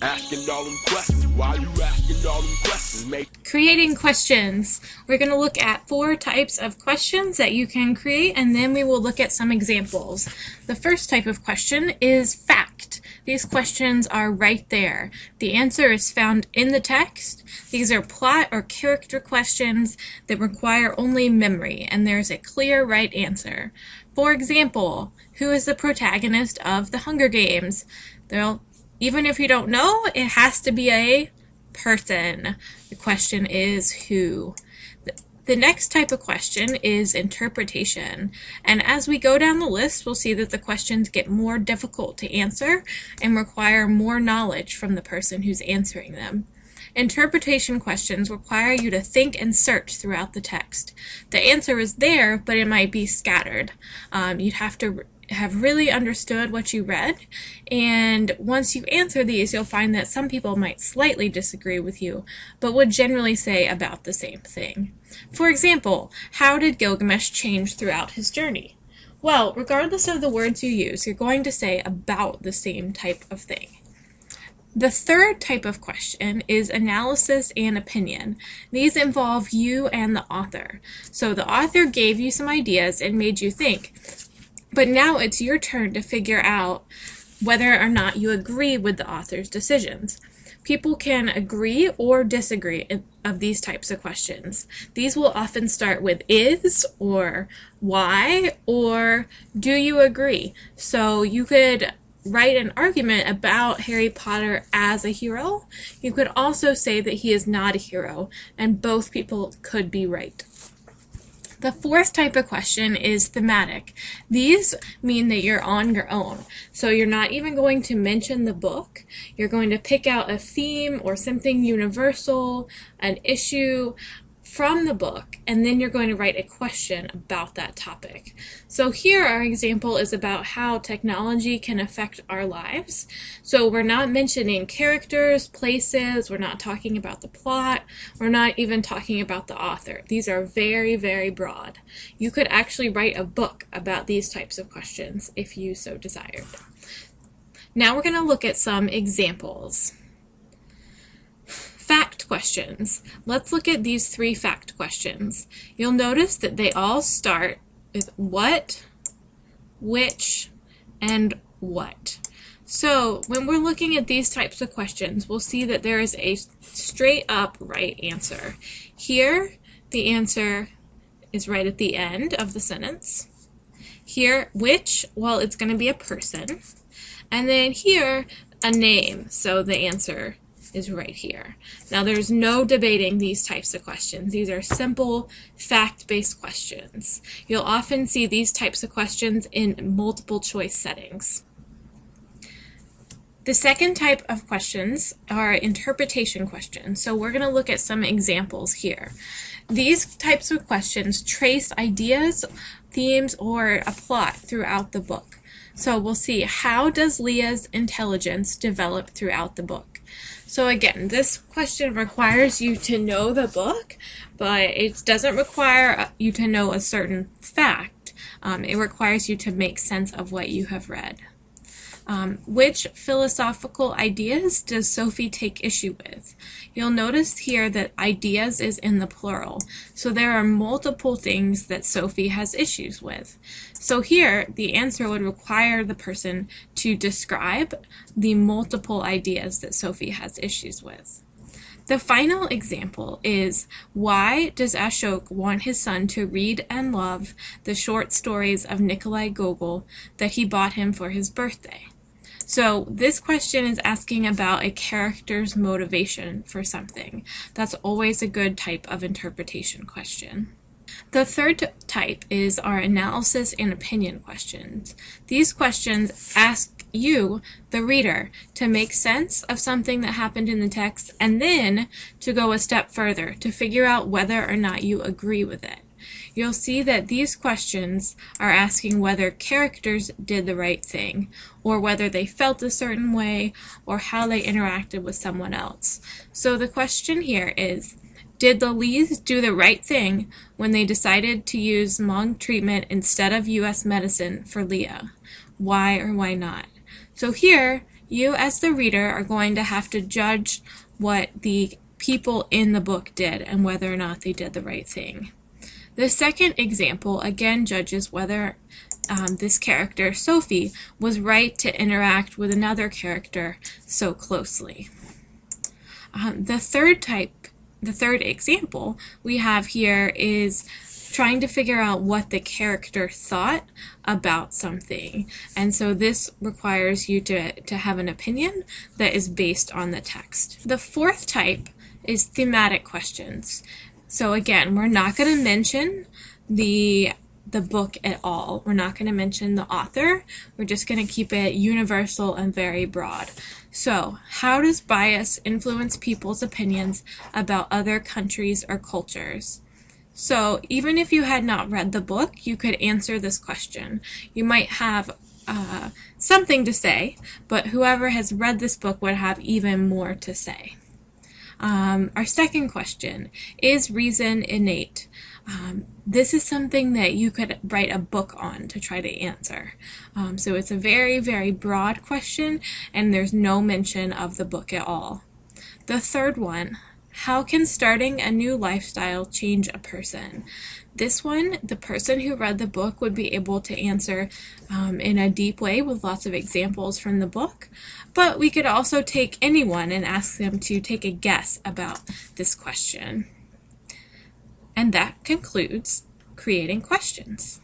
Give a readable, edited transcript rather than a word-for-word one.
Asking all them questions. Why you asking all them questions? Creating questions. We're going to look at 4 types of questions that you can create, and then we will look at some examples. The first type of question is fact. These questions are right there. The answer is found in the text. These are plot or character questions that require only memory, and there's a clear right answer. For example, who is the protagonist of The Hunger Games? Even if you don't know, it has to be a person. The question is who. The next type of question is interpretation. And as we go down the list, we'll see that the questions get more difficult to answer and require more knowledge from the person who's answering them. Interpretation questions require you to think and search throughout the text. The answer is there, but it might be scattered. You'd have to have really understood what you read, and once you answer these, you'll find that some people might slightly disagree with you, but would generally say about the same thing. For example, how did Gilgamesh change throughout his journey? Well, regardless of the words you use, you're going to say about the same type of thing. The third type of question is analysis and opinion. These involve you and the author. So the author gave you some ideas and made you think, but now it's your turn to figure out whether or not you agree with the author's decisions. People can agree or disagree of these types of questions. These will often start with is, or why, or do you agree? So you could write an argument about Harry Potter as a hero. You could also say that he is not a hero, and both people could be right. The fourth type of question is thematic. These mean that you're on your own. So you're not even going to mention the book. You're going to pick out a theme or something universal, an issue from the book, and then you're going to write a question about that topic. So here our example is about how technology can affect our lives. So we're not mentioning characters, places, we're not talking about the plot, we're not even talking about the author. These are very, very broad. You could actually write a book about these types of questions if you so desired. Now we're going to look at some examples. Fact questions. Let's look at these 3 fact questions. You'll notice that they all start with what, which, and what. So when we're looking at these types of questions, we'll see that there is a straight up right answer. Here, the answer is right at the end of the sentence. Here, which, well, it's going to be a person. And then here, a name. So the answer is right here. Now there's no debating these types of questions. These are simple fact-based questions. You'll often see these types of questions in multiple choice settings. The second type of questions are interpretation questions. So we're going to look at some examples here. These types of questions trace ideas, themes, or a plot throughout the book. So we'll see, how does Leah's intelligence develop throughout the book? So again, this question requires you to know the book, but it doesn't require you to know a certain fact. It requires you to make sense of what you have read. Which philosophical ideas does Sophie take issue with? You'll notice here that ideas is in the plural, so there are multiple things that Sophie has issues with. So here, the answer would require the person to describe the multiple ideas that Sophie has issues with. The final example is, why does Ashok want his son to read and love the short stories of Nikolai Gogol that he bought him for his birthday? So this question is asking about a character's motivation for something. That's always a good type of interpretation question. The third type is our analysis and opinion questions. These questions ask you, the reader, to make sense of something that happened in the text and then to go a step further to figure out whether or not you agree with it. You'll see that these questions are asking whether characters did the right thing, or whether they felt a certain way, or how they interacted with someone else. So the question here is, did the Lees do the right thing when they decided to use Hmong treatment instead of U.S. medicine for Leah? Why or why not? So here, You as the reader are going to have to judge what the people in the book did and whether or not they did the right thing. The second example again judges whether this character, Sophie, was right to interact with another character so closely. The third example we have here is trying to figure out what the character thought about something. And so this requires you to have an opinion that is based on the text. The fourth type is thematic questions. So again, we're not going to mention the book at all. We're not going to mention the author. We're just going to keep it universal and very broad. So, how does bias influence people's opinions about other countries or cultures? So, even if you had not read the book, you could answer this question. You might have something to say, but whoever has read this book would have even more to say. Our second question, is reason innate? This is something that you could write a book on to try to answer. So it's a very, very broad question, and there's no mention of the book at all. The third one, how can starting a new lifestyle change a person? This one, the person who read the book would be able to answer in a deep way with lots of examples from the book, but we could also take anyone and ask them to take a guess about this question. And that concludes creating questions.